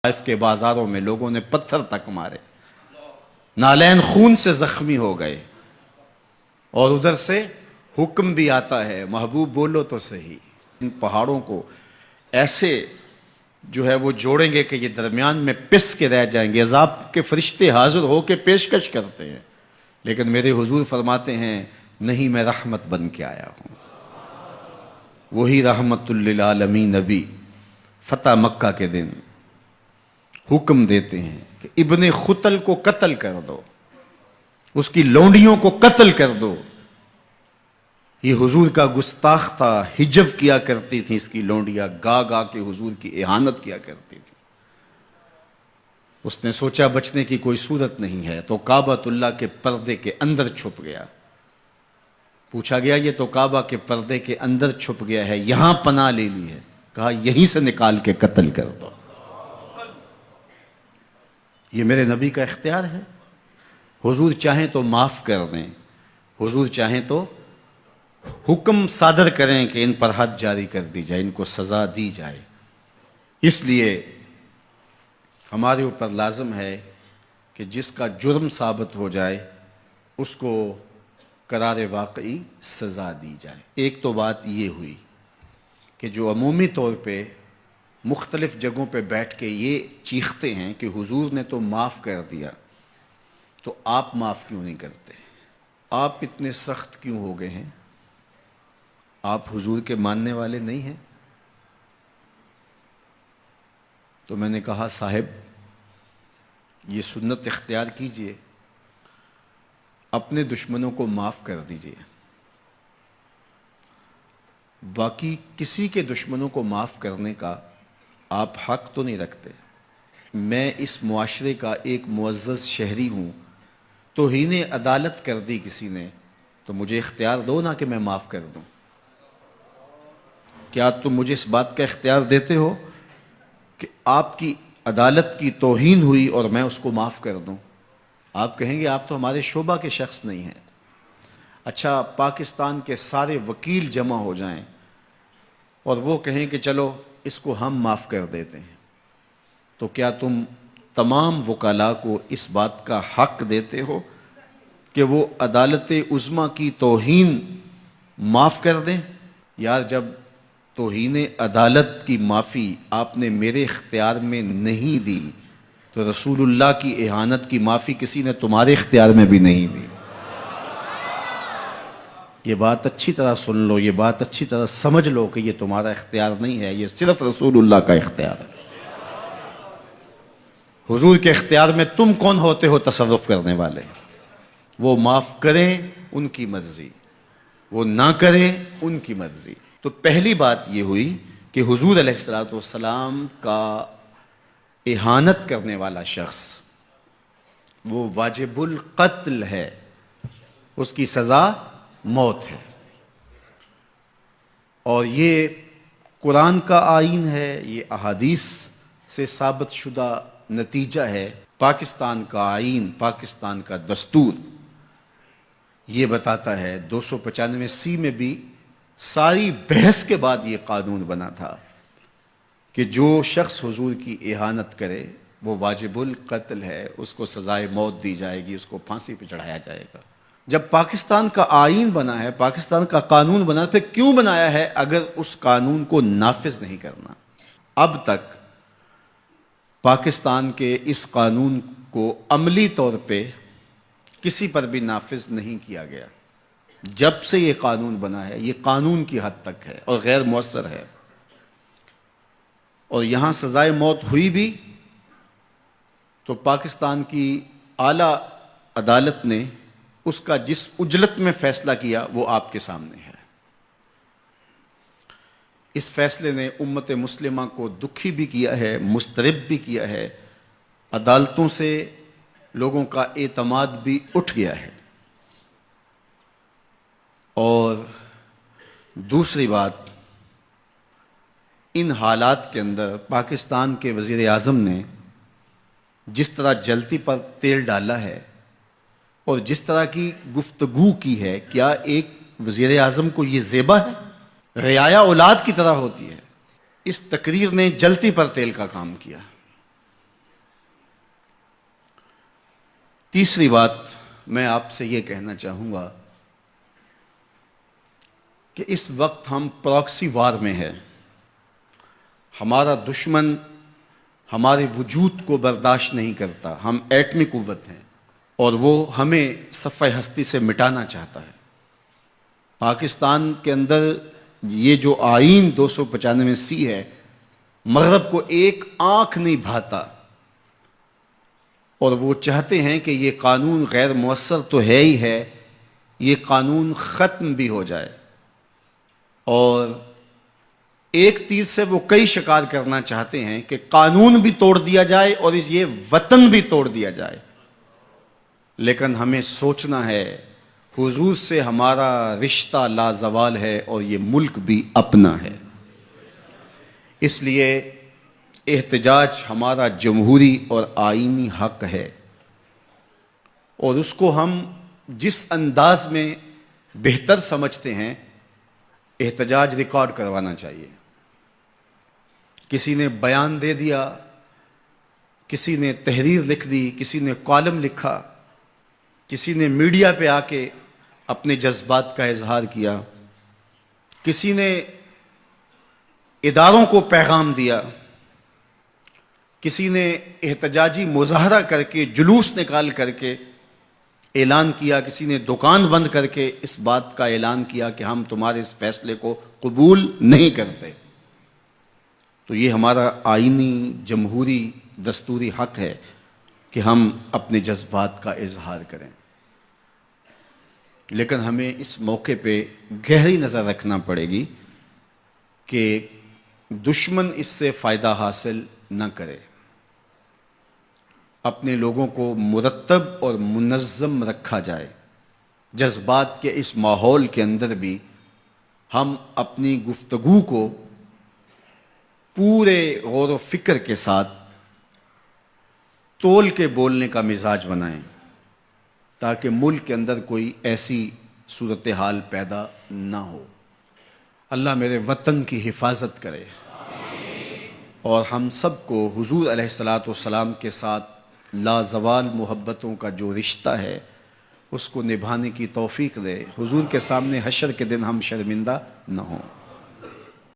طائف کے بازاروں میں لوگوں نے پتھر تک مارے، نالین خون سے زخمی ہو گئے، اور ادھر سے حکم بھی آتا ہے محبوب بولو تو صحیح۔ ان پہاڑوں کو ایسے جو ہے وہ جوڑیں گے کہ یہ درمیان میں پس کے رہ جائیں گے، عذاب کے فرشتے حاضر ہو کے پیشکش کرتے ہیں، لیکن میرے حضور فرماتے ہیں نہیں، میں رحمت بن کے آیا ہوں۔ وہی رحمت للعالمین نبی فتح مکہ کے دن حکم دیتے ہیں کہ ابن خطل کو قتل کر دو، اس کی لونڈیوں کو قتل کر دو۔ یہ حضور کا گستاخ تھا، حجب کیا کرتی تھی اس کی لونڈیاں، گا گا کے حضور کی اہانت کیا کرتی تھی۔ اس نے سوچا بچنے کی کوئی صورت نہیں ہے تو کعبۃ اللہ کے پردے کے اندر چھپ گیا۔ پوچھا گیا یہ تو کعبہ کے پردے کے اندر چھپ گیا ہے، یہاں پناہ لے لی ہے، کہا یہیں سے نکال کے قتل کر دو۔ یہ میرے نبی کا اختیار ہے، حضور چاہیں تو معاف کر دیں، حضور چاہیں تو حکم صادر کریں کہ ان پر حد جاری کر دی جائے، ان کو سزا دی جائے۔ اس لیے ہمارے اوپر لازم ہے کہ جس کا جرم ثابت ہو جائے اس کو قرار واقعی سزا دی جائے۔ ایک تو بات یہ ہوئی کہ جو عمومی طور پہ مختلف جگہوں پہ بیٹھ کے یہ چیختے ہیں کہ حضور نے تو معاف کر دیا، تو آپ معاف کیوں نہیں کرتے؟ آپ اتنے سخت کیوں ہو گئے ہیں؟ آپ حضور کے ماننے والے نہیں ہیں؟ تو میں نے کہا صاحب یہ سنت اختیار کیجئے، اپنے دشمنوں کو معاف کر دیجئے، باقی کسی کے دشمنوں کو معاف کرنے کا آپ حق تو نہیں رکھتے۔ میں اس معاشرے کا ایک معزز شہری ہوں، توہین عدالت کر دی کسی نے تو مجھے اختیار دو نا کہ میں معاف کر دوں۔ کیا تم مجھے اس بات کا اختیار دیتے ہو کہ آپ کی عدالت کی توہین ہوئی اور میں اس کو معاف کر دوں؟ آپ کہیں گے آپ تو ہمارے شعبہ کے شخص نہیں ہیں۔ اچھا پاکستان کے سارے وکیل جمع ہو جائیں اور وہ کہیں کہ چلو اس کو ہم معاف کر دیتے ہیں، تو کیا تم تمام وکلاء کو اس بات کا حق دیتے ہو کہ وہ عدالت عظمیٰ کی توہین معاف کر دیں؟ یار جب توہین عدالت کی معافی آپ نے میرے اختیار میں نہیں دی تو رسول اللہ کی اہانت کی معافی کسی نے تمہارے اختیار میں بھی نہیں دی۔ یہ بات اچھی طرح سن لو، یہ بات اچھی طرح سمجھ لو کہ یہ تمہارا اختیار نہیں ہے، یہ صرف رسول اللہ کا اختیار ہے۔ حضور کے اختیار میں تم کون ہوتے ہو تصرف کرنے والے؟ وہ معاف کریں ان کی مرضی، وہ نہ کریں ان کی مرضی۔ تو پہلی بات یہ ہوئی کہ حضور علیہ السلام کا اہانت کرنے والا شخص وہ واجب القتل ہے، اس کی سزا موت ہے، اور یہ قرآن کا آئین ہے، یہ احادیث سے ثابت شدہ نتیجہ ہے۔ پاکستان کا آئین، پاکستان کا دستور یہ بتاتا ہے، 295 میں بھی ساری بحث کے بعد یہ قانون بنا تھا کہ جو شخص حضور کی اہانت کرے وہ واجب القتل ہے، اس کو سزائے موت دی جائے گی، اس کو پھانسی پہ چڑھایا جائے گا۔ جب پاکستان کا آئین بنا ہے، پاکستان کا قانون بنا ہے، پھر کیوں بنایا ہے اگر اس قانون کو نافذ نہیں کرنا؟ اب تک پاکستان کے اس قانون کو عملی طور پہ کسی پر بھی نافذ نہیں کیا گیا۔ جب سے یہ قانون بنا ہے یہ قانون کی حد تک ہے اور غیر مؤثر ہے، اور یہاں سزائے موت ہوئی بھی تو پاکستان کی اعلیٰ عدالت نے اس کا جس اجلت میں فیصلہ کیا وہ آپ کے سامنے ہے۔ اس فیصلے نے امت مسلمہ کو دکھی بھی کیا ہے، مضطرب بھی کیا ہے، عدالتوں سے لوگوں کا اعتماد بھی اٹھ گیا ہے۔ اور دوسری بات، ان حالات کے اندر پاکستان کے وزیر اعظم نے جس طرح جلتی پر تیل ڈالا ہے اور جس طرح کی گفتگو کی ہے، کیا ایک وزیر اعظم کو یہ زیبا ہے؟ رعایا اولاد کی طرح ہوتی ہے۔ اس تقریر نے جلتی پر تیل کا کام کیا۔ تیسری بات میں آپ سے یہ کہنا چاہوں گا کہ اس وقت ہم پراکسی وار میں ہیں. ہمارا دشمن ہمارے وجود کو برداشت نہیں کرتا. ہم ایٹمی قوت ہیں اور وہ ہمیں صفحہ ہستی سے مٹانا چاہتا ہے. پاکستان کے اندر یہ جو آئین 295 ہے، مغرب کو ایک آنکھ نہیں بھاتا، اور وہ چاہتے ہیں کہ یہ قانون غیر مؤثر تو ہے ہی ہے، یہ قانون ختم بھی ہو جائے. اور ایک تیر سے وہ کئی شکار کرنا چاہتے ہیں کہ قانون بھی توڑ دیا جائے اور یہ وطن بھی توڑ دیا جائے. لیکن ہمیں سوچنا ہے حضور سے ہمارا رشتہ لازوال ہے اور یہ ملک بھی اپنا ہے. اس لیے احتجاج ہمارا جمہوری اور آئینی حق ہے، اور اس کو ہم جس انداز میں بہتر سمجھتے ہیں احتجاج ریکارڈ کروانا چاہیے. کسی نے بیان دے دیا، کسی نے تحریر لکھ دی، کسی نے کالم لکھا، کسی نے میڈیا پہ آ کے اپنے جذبات کا اظہار کیا، کسی نے اداروں کو پیغام دیا، کسی نے احتجاجی مظاہرہ کر کے جلوس نکال کر کے اعلان کیا، کسی نے دکان بند کر کے اس بات کا اعلان کیا کہ ہم تمہارے اس فیصلے کو قبول نہیں کرتے. تو یہ ہمارا آئینی جمہوری دستوری حق ہے کہ ہم اپنے جذبات کا اظہار کریں. لیکن ہمیں اس موقع پہ گہری نظر رکھنا پڑے گی کہ دشمن اس سے فائدہ حاصل نہ کرے. اپنے لوگوں کو مرتب اور منظم رکھا جائے. جذبات کے اس ماحول کے اندر بھی ہم اپنی گفتگو کو پورے غور و فکر کے ساتھ تول کے بولنے کا مزاج بنائیں، تاکہ ملک کے اندر کوئی ایسی صورتحال پیدا نہ ہو. اللہ میرے وطن کی حفاظت کرے اور ہم سب کو حضور علیہ الصلاۃ والسلام کے ساتھ لازوال محبتوں کا جو رشتہ ہے اس کو نبھانے کی توفیق دے. حضور کے سامنے حشر کے دن ہم شرمندہ نہ ہوں.